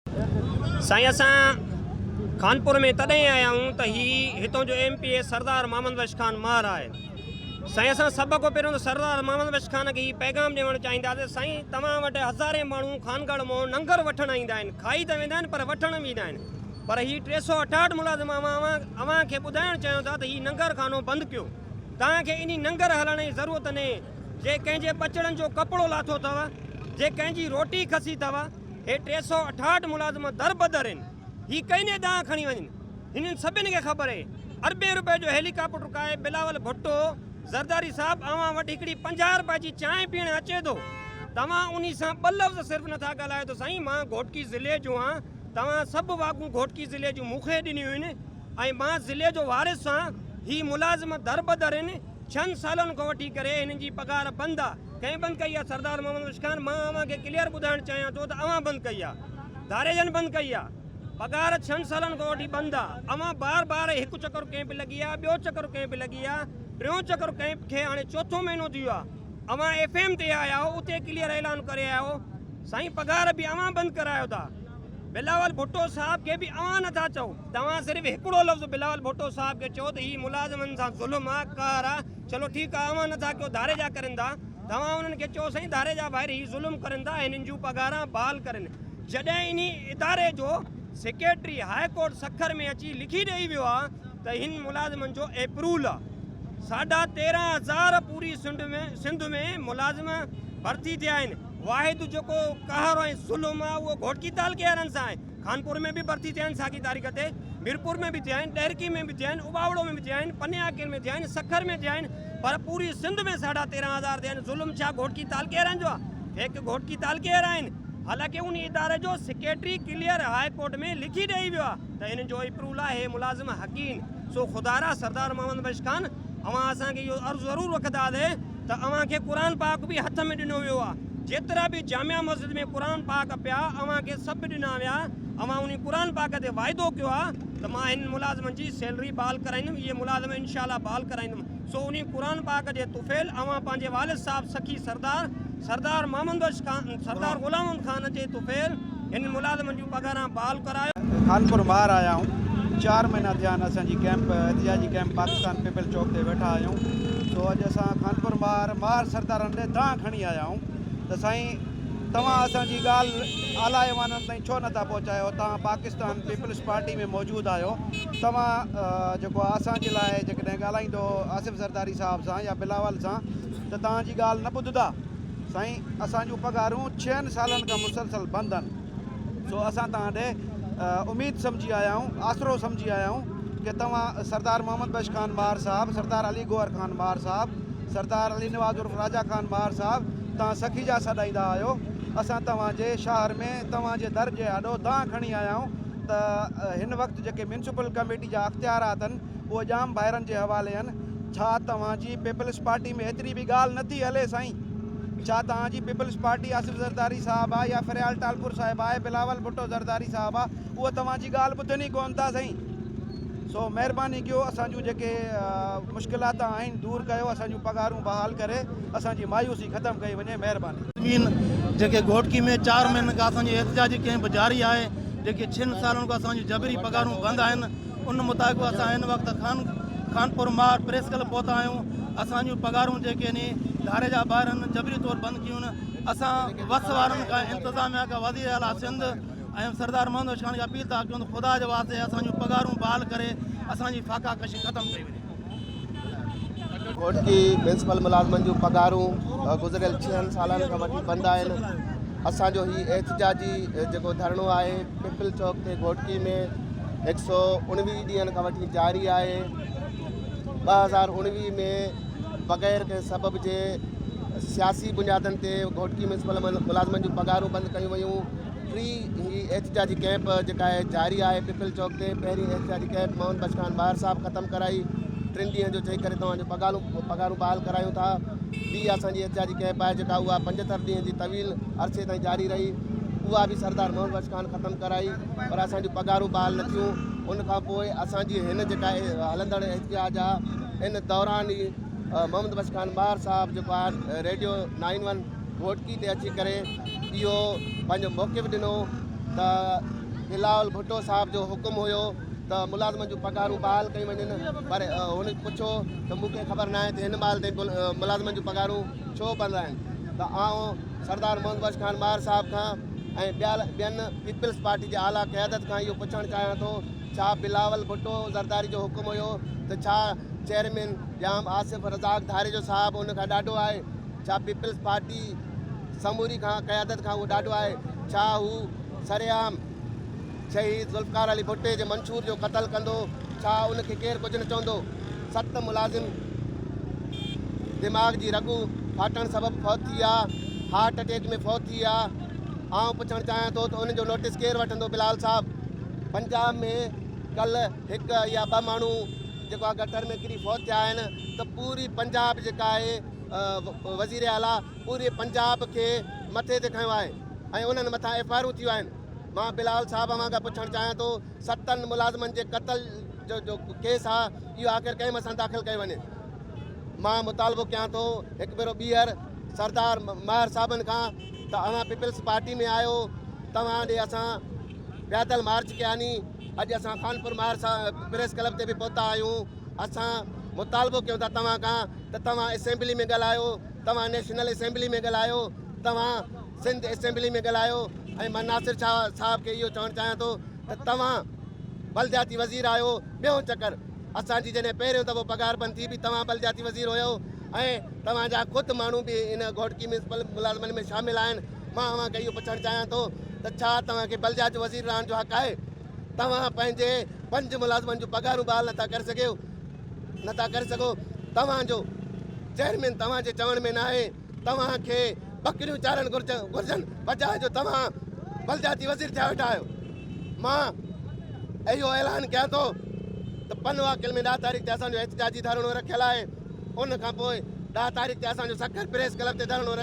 साईं असां कानपुर में तॾहिं आया हूँ त हितों जो MP सरदार मोहम्मद बख्श खान मार आहे। साईं असां सभ खां पहिरियों त सरदार मोहम्मद बख्श खान खे हीउ पैगाम ॾियणु चाहींदासीं, साईं तव्हां वटि हज़ारे माण्हू खानगढ़ मां लंगर वठणु ईंदा आहिनि, खाई त वेंदा आहिनि पर वठणु बि ईंदा आहिनि। पर हीउ 368 मुलाज़िम अव्हांखे ॿुधाइणु चाहियूं था त हीउ लंगर खानो बंदि कयो। तव्हांखे इन लंगर हलण जी ज़रूरत न आहे। जे कंहिंजे ॿचड़नि जो कपिड़ो लाथो अथव, जे कंहिंजी रोटी खसी अथव, हे 368 मुलाज़िम दर बदर आहिनि। हीउ कहिने ॾांहुं खणी वञनि, हिननि सभिनी खे ख़बर आहे। अरबे रुपए जो हेलीकॉप्टर काए बिलावल भुट्टो ज़रदारी साहब अव्हां वटि हिकिड़ी 50 रुपए जी चांहि पीअण अचे थो, तव्हां उन सां ॿ लफ़्ज़ सिर्फ़ु नथा ॻाल्हायो त साईं मां घोटकी ज़िले जो आहियां, तव्हां सभु वागूं घोटकी ज़िले जूं मूंखे ॾिनियूं आहिनि ऐं मां ज़िले जो वारिस आहियां। हीउ मुलाज़िम दर बदर आहिनि। 6 सालनि खां वठी करे हिननि जी पघार बंदि आहे। कंहिं बंदि कई आहे? सरदार मोहम्मद बख्श खान। मां अव्हांखे क्लियर ॿुधाइणु चाहियां थो त अव्हां बंदि कई आहे, दारेजन बंदि कई आहे। पघार 6 सालनि खां वठी बंदि आहे। अव्हां बार हिकु चकर कैंप लॻी आहे, ॿियो चकर कैंप लॻी आहे, टियों चकर कैंप खे हाणे 4थों महीनो थी वियो आहे। अव्हां FM ते आया हो, उते क्लियर ऐलान करे आया हो। साईं पघार बि अव्हां बंदि करायो था। बिलावल भुट्टो साहब खे बि अव्हां नथा चओ, तव्हां सिर्फ़ु हिकिड़ो लफ़्ज़ बिलावल भुट्टो साहब खे चओ त हीउ मुलाज़िमनि सां ज़ुल्म आहे, कार आहे। चलो ठीकु आहे, अव्हां नथा कयो, धारे जा करनि था, तव्हां उन्हनि खे चओ साईं धारे जा ॿाहिरि हीउ ज़ुल्म करनि था, हिननि जूं पघारां बहाल करनि। जॾहिं इन इदारे जो सेक्रेटरी हाई कोर्ट सखर में अची लिखी ॾेई वियो आहे त हिन मुलाज़िमनि जो अप्रूवल आहे। 13,500 पूरी सिंध में मुलाज़िम भर्ती थिया आहिनि। वाहिद जेको कहर ऐं ज़ुल्म आहे उहो घोटकी तालुके वारनि सां आहे। खानपुर में बि भर्ती थिया आहिनि साॻी तारीख़ ते, मीरपुर में बि थिया आहिनि, ॾहरकी में बि थिया आहिनि, उबावड़ो में बि थिया आहिनि, पन्याकिल में थिया आहिनि, सखर में थिया आहिनि, पर पूरी सिंध में 13,500 थिया आहिनि। ज़ुल्म छा घोटकी तालुके वारनि जो आहे? हिकु घोटकी तालुके वारा आहिनि। हालांकि उन इदारे जो सेक्रेटरी क्लियर हाई कोर्ट में लिखी ॾेई वियो आहे त हिननि जो अप्रूवल आहे, हे मुलाज़िम हक़ीन। सो ख़ुदारा सरदार मोहम्मद बख्श खान, अव्हां असांखे इहो अर्ज़ु ज़रूरु रखंदासीं त अव्हांखे क़ुर पाक बि हथ में ॾिनो वियो आहे। जेतिरा बि जामिया मस्जिद में क़ुर पाक पिया अव्हांखे सभु ॾिना विया। अव्हां उन क़ुर पाक ते वाइदो कयो आहे त मां हिन मुलाज़िमनि जी सैलरी बहाल कराईंदुमि, इहे मुलाज़िम इंशाअल्लाह बहाल कराईंदुमि। सो उन क़ुर पाक जे तुफ़ैल अव्हां पंहिंजे वालिद साहब सखी सरदार मोहम्मद बख्श खान, सरदार ग़ुलाम खान जे तुफ़ैल हिन मुलाज़िमनि जूं पघारां बहाल करायो। कानपुर मार आया हूँ, 4 महीना थिया आहिनि असांजी कैंप एहतिजाजी कैंप पाकिस्तान पीपल चौक ते वेठा आहियूं। सो अॼु असां कानपुर मार सरदारनि ॾे दां खणी आया आहियूं त साईं तव्हां असांजी ॻाल्हि आला ईमाननि ताईं छो नथा पहुचायो? तव्हां पाकिस्तान पीपल्स पार्टी में मौजूदु आहियो, तव्हां जेको असांजे लाइ जेकॾहिं ॻाल्हाईंदो आसिफ़ ज़रदारी साहब सां या बिलावल सां त तव्हांजी ॻाल्हि न ॿुधंदा। साईं असांजूं पघारूं 6 सालनि खां मुसलसल बंदि आहिनि। सो असां तव्हां ॾे उमेदु सम्झी आया आहियूं, आसरो सम्झी आया आहियूं कि तव्हां सरदार मोहम्मद बख्श खान मार साहब, सरदार अली गोहर खान मार साहब, सरदार अली नवाज़ उर्फ़ राजा खान मार साहब, तव्हां सखी जा सॾाईंदा आहियो। असां तव्हांजे शहर में तव्हांजे दर जे आॾो दां खणी आया आहियूं त हिन वक़्तु जेके म्यूनसिपल कमेटी जा अख़्तियारात आहिनि उहे जाम ॿाहिरनि जे हवाले आहिनि। छा तव्हांजी पीपल्स पार्टी में एतिरी बि ॻाल्हि नथी हले साईं? छा तव्हांजी पीपल्स पार्टी आसिफ़ ज़रदारी साहब आहे या फ़रियाल टालपुर साहिब आहे, बिलावल भुट्टो ज़रदारी साहब आहे, उहा तव्हांजी ॻाल्हि ॿुधनि ई कोन था साईं। सो महिरबानी कयो, असांजूं जेके मुश्किलात आहिनि दूरि कयो, असांजूं पघारूं बहाल करे असांजी मायूसी ख़तमु कई वञे, महिरबानी। जेके घोटकी में 4 महीननि खां असांजी एहतिजाजी कैंप जारी आहे, जेके 6 सालनि खां असांजी जबरी पघारूं बंदि आहिनि, उन मुताबिक़ असां हिन वक़्तु कानपुर मार प्रेस क्लब पहुता आहियूं। असांजूं पघारूं जेके आहिनि धारे जा ॿार आहिनि जबरी तौरु बंदि कयूं आहिनि। असां वक़्त वारनि खां इंतिज़ामिया खां वज़ीर आला सिंध ऐं सरदार मोहम्मद बख्श खान खे अपील था कयूं त ख़ुदा जे वास्ते असांजूं पघारूं बहाल करे असांजी फाका कशी ख़तमु कई वञे। घोटकी म्यूनसिपल मुलाज़िमनि जूं पघारूं गुज़िरियल 6 सालनि खां वठी बंदि आहिनि। असांजो हीउ एहतिजाजी जेको धरणो आहे पीपल चौक ते घोटकी में 119 ॾींहंनि खां वठी जारी आहे। 2019 में बग़ैर कंहिं सबब जे सियासी बुनियादनि ते घोटकी म्यूनसिपल मुलाज़िमनि जूं पघारूं बंदि कयूं वयूं। टी ही एहतिजाजी कैंप जेका आहे जारी आहे पीपल चौक ते। पहिरीं एहतिजाजी कैंप मोहम्मद बख्श खान मार साहब ख़तमु कराई, 3 ॾींहं जो चई करे तव्हांजो पघारूं बहाल करायूं था। ॿी असांजी एहतिजाजी कैंप आहे जेका उहा 75 ॾींहं जी तवील अरसे ताईं जारी रही, उहा बि सरदार मोहम्मद बख्श खान ख़तमु कराई, पर असांजूं पघारूं बहाल न थियूं। उन खां पोइ असांजी हिन जेका हलंदड़ एहतिजाज आहे इन दौरान ई मोहम्मद बख्श खान मार साहब जेको आहे रेडियो 91 घोटकी ते अची करे इहो पंहिंजो मौक़िफ़ ॾिनो त बिलावल भुट्टो साहब जो हुकुम हुयो त मुलाज़िमनि जूं पघारूं बहाल कयूं वञनि, पर हुन पुछो त मूंखे ख़बर न आहे त हिन महिल ताईं मुलाज़िमनि जूं पघारूं छो बंदि आहिनि। त आउं सरदार मोहम्मद बख्श खान मार साहब खां ऐं ॿियनि पीपल्स पार्टी जे आला क़यादत खां इहो पुछणु चाहियां थो, छा बिलावल भुट्टो ज़रदारी जो हुकुम हुयो त छा चेयरमैन जाम आसिफ़ रज़ाक धारे जो साहब उन खां ॾाढो आहे? छा पीपल्स पार्टी समूरी खां क़यादत खां उहो ॾाढो आहे? छा हू सरेआम शहीद ज़ुल्फ़कार अली भुट्टे जे मंशूर जो क़तल कंदो? छा उनखे केरु कुझु न चवंदो? 7 मुलाज़िम दिमाग़ जी रगू फाटण सबबु फौत थी आहे, हार्ट अटैक में फौत थी आहे। आउं पुछणु चाहियां थो त उनजो नोटिस केरु वठंदो? बिलाल साहब, पंजाब में कल्ह 1 या 2 माण्हू जेको आहे गटर में किरी फौत थिया आहिनि, त पूरी पंजाब जेका आहे वज़ीर आला पूरे पंजाब खे मथे ते खंयो आहे ऐं उन्हनि मथां FIR थियूं आहिनि। मां बिलाल साहब खां पुछणु चाहियां थो, 7 मुलाज़िमनि जे क़तल जो केस आहे इहो आख़िर कंहिं मथां दाख़िल कयो वञे। मां मुतालबो कयां थो हिकु भेरो ॿीहर सरदार मार साहबनि खां त अव्हां पीपल्स पार्टी में आहियो, तव्हां ॾे असां पैदल मार्च कयानी, अॼु असां खानपुर मार प्रेस क्लब ते बि पहुता आहियूं। असां मुतालबो कयूं था तव्हां खां त तव्हां असेंबली में ॻाल्हायो, तव्हां नेशनल असेंबली में ॻाल्हायो, तव्हां सिंध असेंबली में ॻाल्हायो। ऐं मां नासिर शाह साहब खे इहो चवणु चाहियां थो त तव्हां बलदियाती वज़ीर आहियो, ॿियों चकर असांजी जॾहिं पहिरियों दफ़ो पघार बंदि थी बि तव्हां बलदियाती वज़ीर हुयो ऐं तव्हांजा ख़ुदि माण्हू बि इन घोटकी म्यूनिसिपल मुलाज़िमनि में शामिल आहिनि। मां अव्हांखे इहो पुछणु चाहियां थो त छा तव्हांखे बलदियाती वज़ीर रहण जो हक़ आहे? तव्हां पंहिंजे 5 मुलाज़िमनि जूं पघारूं बहाल नथा करे सघो। तव्हांजो चेयरमैन तव्हांजे चवण में न आहे, तव्हांखे बकरियूं चारणु घुरिजनि बजाए जो तव्हां बलदियाती वज़ीर थिया वेठा आहियो। मां इहो ऐलान कयां थो त पनवा किल में 10 तारीख़ ते असांजो एहतिजाजी धरणो रखियलु आहे। उन खां पोइ 10 तारीख़ ते असांजो सखर प्रेस क्लब ते धरणो